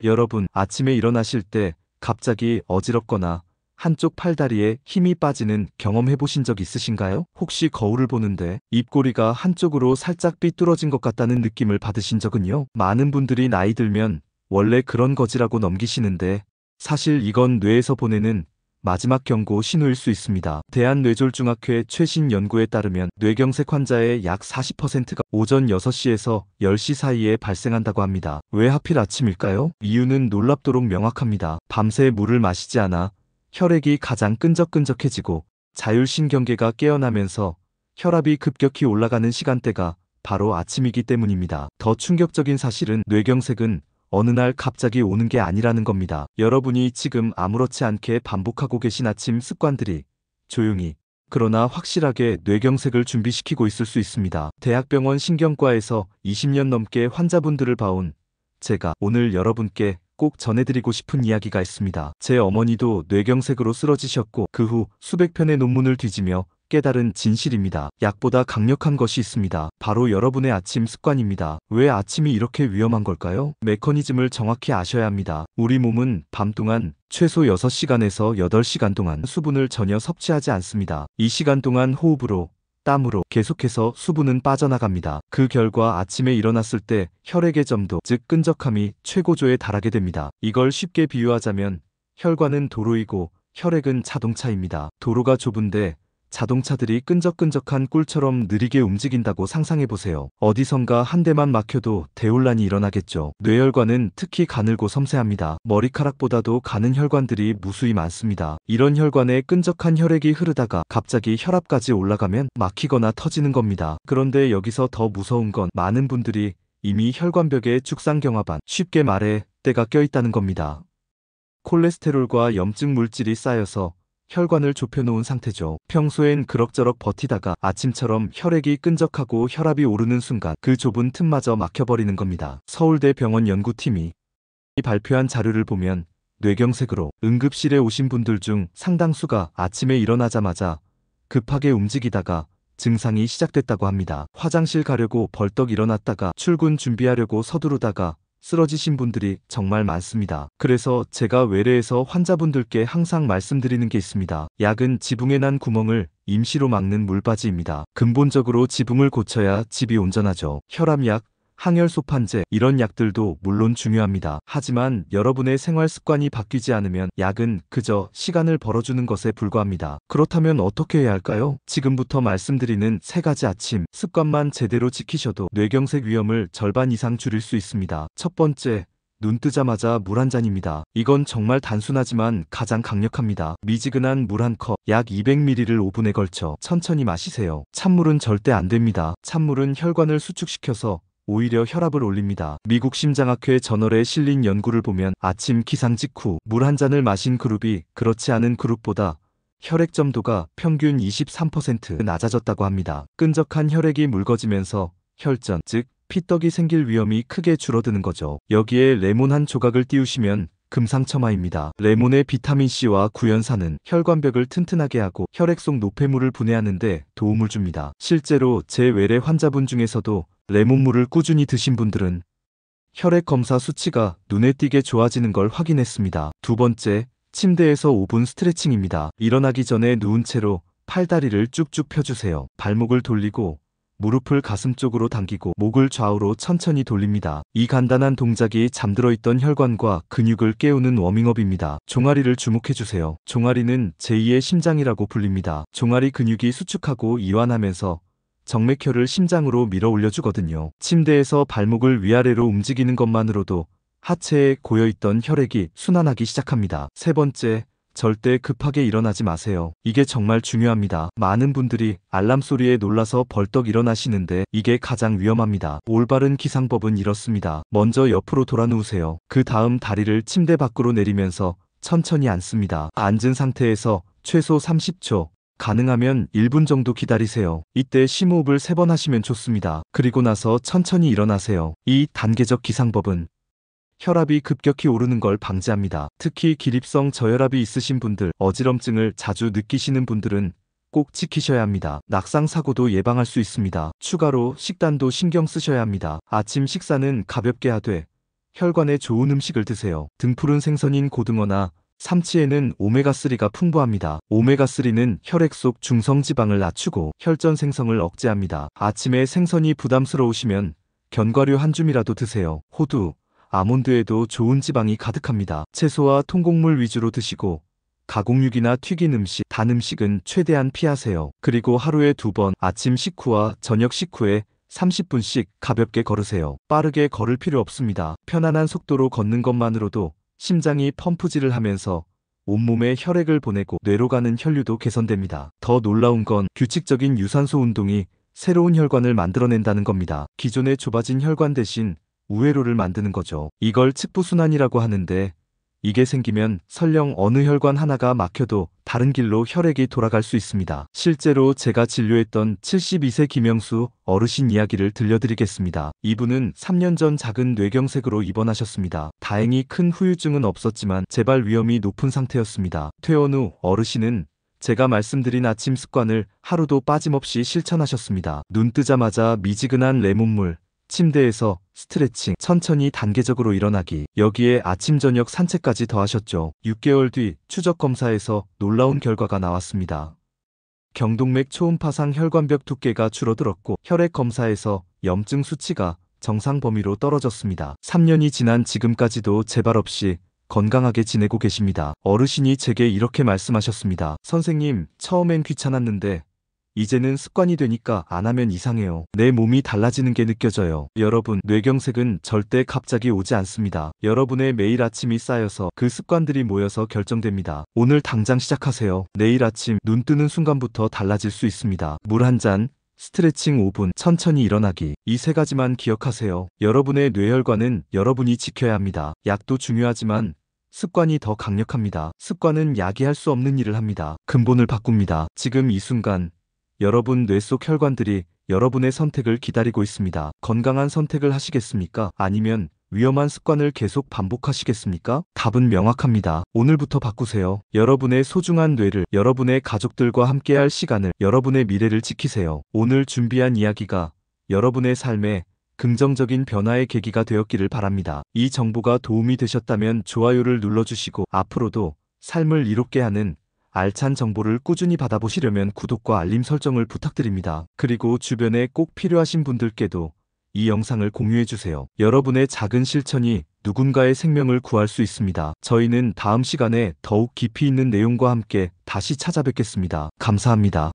여러분, 아침에 일어나실 때 갑자기 어지럽거나 한쪽 팔다리에 힘이 빠지는 경험해 보신 적 있으신가요? 혹시 거울을 보는데 입꼬리가 한쪽으로 살짝 삐뚤어진 것 같다는 느낌을 받으신 적은요? 많은 분들이 나이 들면 원래 그런 거지라고 넘기시는데 사실 이건 뇌에서 보내는 마지막 경고 신호일 수 있습니다. 대한뇌졸중학회 최신 연구에 따르면 뇌경색 환자의 약 40%가 오전 6시에서 10시 사이에 발생한다고 합니다. 왜 하필 아침일까요? 이유는 놀랍도록 명확합니다. 밤새 물을 마시지 않아 혈액이 가장 끈적끈적해지고 자율신경계가 깨어나면서 혈압이 급격히 올라가는 시간대가 바로 아침이기 때문입니다. 더 충격적인 사실은 뇌경색은 어느 날 갑자기 오는 게 아니라는 겁니다. 여러분이 지금 아무렇지 않게 반복하고 계신 아침 습관들이 조용히 그러나 확실하게 뇌경색을 준비시키고 있을 수 있습니다. 대학병원 신경과에서 20년 넘게 환자분들을 봐온 제가 오늘 여러분께 꼭 전해드리고 싶은 이야기가 있습니다. 제 어머니도 뇌경색으로 쓰러지셨고 그 후 수백 편의 논문을 뒤지며 깨달은 진실입니다. 약보다 강력한 것이 있습니다. 바로 여러분의 아침 습관입니다. 왜 아침이 이렇게 위험한 걸까요? 메커니즘을 정확히 아셔야 합니다. 우리 몸은 밤 동안 최소 6시간에서 8시간 동안 수분을 전혀 섭취하지 않습니다. 이 시간 동안 호흡으로 땀으로 계속해서 수분은 빠져나갑니다. 그 결과 아침에 일어났을 때 혈액의 점도 즉 끈적함이 최고조에 달하게 됩니다. 이걸 쉽게 비유하자면 혈관은 도로이고 혈액은 자동차입니다. 도로가 좁은데 자동차들이 끈적끈적한 꿀처럼 느리게 움직인다고 상상해보세요. 어디선가 한 대만 막혀도 대혼란이 일어나겠죠. 뇌혈관은 특히 가늘고 섬세합니다. 머리카락보다도 가는 혈관들이 무수히 많습니다. 이런 혈관에 끈적한 혈액이 흐르다가 갑자기 혈압까지 올라가면 막히거나 터지는 겁니다. 그런데 여기서 더 무서운 건 많은 분들이 이미 혈관벽에 죽상경화반, 쉽게 말해 때가 껴있다는 겁니다. 콜레스테롤과 염증 물질이 쌓여서 혈관을 좁혀놓은 상태죠. 평소엔 그럭저럭 버티다가 아침처럼 혈액이 끈적하고 혈압이 오르는 순간 그 좁은 틈마저 막혀버리는 겁니다. 서울대병원 연구팀이 발표한 자료를 보면 뇌경색으로 응급실에 오신 분들 중 상당수가 아침에 일어나자마자 급하게 움직이다가 증상이 시작됐다고 합니다. 화장실 가려고 벌떡 일어났다가 출근 준비하려고 서두르다가 쓰러지신 분들이 정말 많습니다. 그래서 제가 외래에서 환자분들께 항상 말씀드리는 게 있습니다. 약은 지붕에 난 구멍을 임시로 막는 물바지입니다. 근본적으로 지붕을 고쳐야 집이 온전하죠. 혈압약, 항혈소판제 이런 약들도 물론 중요합니다. 하지만 여러분의 생활 습관이 바뀌지 않으면 약은 그저 시간을 벌어주는 것에 불과합니다. 그렇다면 어떻게 해야 할까요? 지금부터 말씀드리는 3가지 아침 습관만 제대로 지키셔도 뇌경색 위험을 절반 이상 줄일 수 있습니다. 첫 번째, 눈 뜨자마자 물 한 잔입니다. 이건 정말 단순하지만 가장 강력합니다. 미지근한 물 한 컵, 약 200ml를 5분에 걸쳐 천천히 마시세요. 찬물은 절대 안 됩니다. 찬물은 혈관을 수축시켜서 오히려 혈압을 올립니다. 미국 심장학회 저널에 실린 연구를 보면 아침 기상 직후 물 한 잔을 마신 그룹이 그렇지 않은 그룹보다 혈액 점도가 평균 23% 낮아졌다고 합니다. 끈적한 혈액이 묽어지면서 혈전, 즉 피떡이 생길 위험이 크게 줄어드는 거죠. 여기에 레몬 한 조각을 띄우시면 금상첨화입니다. 레몬의 비타민C와 구연산은 혈관벽을 튼튼하게 하고 혈액 속 노폐물을 분해하는 데 도움을 줍니다. 실제로 제 외래 환자분 중에서도 레몬물을 꾸준히 드신 분들은 혈액 검사 수치가 눈에 띄게 좋아지는 걸 확인했습니다. 두 번째, 침대에서 5분 스트레칭입니다. 일어나기 전에 누운 채로 팔다리를 쭉쭉 펴주세요. 발목을 돌리고 무릎을 가슴 쪽으로 당기고 목을 좌우로 천천히 돌립니다. 이 간단한 동작이 잠들어 있던 혈관과 근육을 깨우는 워밍업입니다. 종아리를 주목해주세요. 종아리는 제2의 심장이라고 불립니다. 종아리 근육이 수축하고 이완하면서 정맥혈을 심장으로 밀어 올려주거든요. 침대에서 발목을 위아래로 움직이는 것만으로도 하체에 고여있던 혈액이 순환하기 시작합니다. 세 번째, 절대 급하게 일어나지 마세요. 이게 정말 중요합니다. 많은 분들이 알람 소리에 놀라서 벌떡 일어나시는데 이게 가장 위험합니다. 올바른 기상법은 이렇습니다. 먼저 옆으로 돌아 누우세요. 그 다음 다리를 침대 밖으로 내리면서 천천히 앉습니다. 앉은 상태에서 최소 30초, 가능하면 1분 정도 기다리세요. 이때 심호흡을 3번 하시면 좋습니다. 그리고 나서 천천히 일어나세요. 이 단계적 기상법은 혈압이 급격히 오르는 걸 방지합니다. 특히 기립성 저혈압이 있으신 분들, 어지럼증을 자주 느끼시는 분들은 꼭 지키셔야 합니다. 낙상 사고도 예방할 수 있습니다. 추가로 식단도 신경 쓰셔야 합니다. 아침 식사는 가볍게 하되 혈관에 좋은 음식을 드세요. 등푸른 생선인 고등어나 삼치에는 오메가3가 풍부합니다. 오메가3는 혈액 속 중성지방을 낮추고 혈전 생성을 억제합니다. 아침에 생선이 부담스러우시면 견과류 한 줌이라도 드세요. 호두, 아몬드에도 좋은 지방이 가득합니다. 채소와 통곡물 위주로 드시고 가공육이나 튀긴 음식, 단 음식은 최대한 피하세요. 그리고 하루에 2번 아침 식후와 저녁 식후에 30분씩 가볍게 걸으세요. 빠르게 걸을 필요 없습니다. 편안한 속도로 걷는 것만으로도 심장이 펌프질을 하면서 온몸에 혈액을 보내고 뇌로 가는 혈류도 개선됩니다. 더 놀라운 건 규칙적인 유산소 운동이 새로운 혈관을 만들어낸다는 겁니다. 기존의 좁아진 혈관 대신 우회로를 만드는 거죠. 이걸 측부순환이라고 하는데 이게 생기면 설령 어느 혈관 하나가 막혀도 다른 길로 혈액이 돌아갈 수 있습니다. 실제로 제가 진료했던 72세 김영수 어르신 이야기를 들려드리겠습니다. 이분은 3년 전 작은 뇌경색으로 입원하셨습니다. 다행히 큰 후유증은 없었지만 재발 위험이 높은 상태였습니다. 퇴원 후 어르신은 제가 말씀드린 아침 습관을 하루도 빠짐없이 실천하셨습니다. 눈 뜨자마자 미지근한 레몬물, 침대에서 스트레칭, 천천히 단계적으로 일어나기, 여기에 아침 저녁 산책까지 더하셨죠. 6개월 뒤 추적 검사에서 놀라운 결과가 나왔습니다. 경동맥 초음파상 혈관벽 두께가 줄어들었고 혈액 검사에서 염증 수치가 정상 범위로 떨어졌습니다. 3년이 지난 지금까지도 재발 없이 건강하게 지내고 계십니다. 어르신이 제게 이렇게 말씀하셨습니다. 선생님, 처음엔 귀찮았는데 이제는 습관이 되니까 안 하면 이상해요. 내 몸이 달라지는 게 느껴져요. 여러분, 뇌경색은 절대 갑자기 오지 않습니다. 여러분의 매일 아침이 쌓여서 그 습관들이 모여서 결정됩니다. 오늘 당장 시작하세요. 내일 아침 눈 뜨는 순간부터 달라질 수 있습니다. 물 한 잔, 스트레칭 5분, 천천히 일어나기. 이 3가지만 기억하세요. 여러분의 뇌혈관은 여러분이 지켜야 합니다. 약도 중요하지만 습관이 더 강력합니다. 습관은 약이 할 수 없는 일을 합니다. 근본을 바꿉니다. 지금 이 순간 여러분 뇌 속 혈관들이 여러분의 선택을 기다리고 있습니다. 건강한 선택을 하시겠습니까? 아니면 위험한 습관을 계속 반복하시겠습니까? 답은 명확합니다. 오늘부터 바꾸세요. 여러분의 소중한 뇌를, 여러분의 가족들과 함께할 시간을, 여러분의 미래를 지키세요. 오늘 준비한 이야기가 여러분의 삶에 긍정적인 변화의 계기가 되었기를 바랍니다. 이 정보가 도움이 되셨다면 좋아요를 눌러주시고 앞으로도 삶을 이롭게 하는 알찬 정보를 꾸준히 받아보시려면 구독과 알림 설정을 부탁드립니다. 그리고 주변에 꼭 필요하신 분들께도 이 영상을 공유해주세요. 여러분의 작은 실천이 누군가의 생명을 구할 수 있습니다. 저희는 다음 시간에 더욱 깊이 있는 내용과 함께 다시 찾아뵙겠습니다. 감사합니다.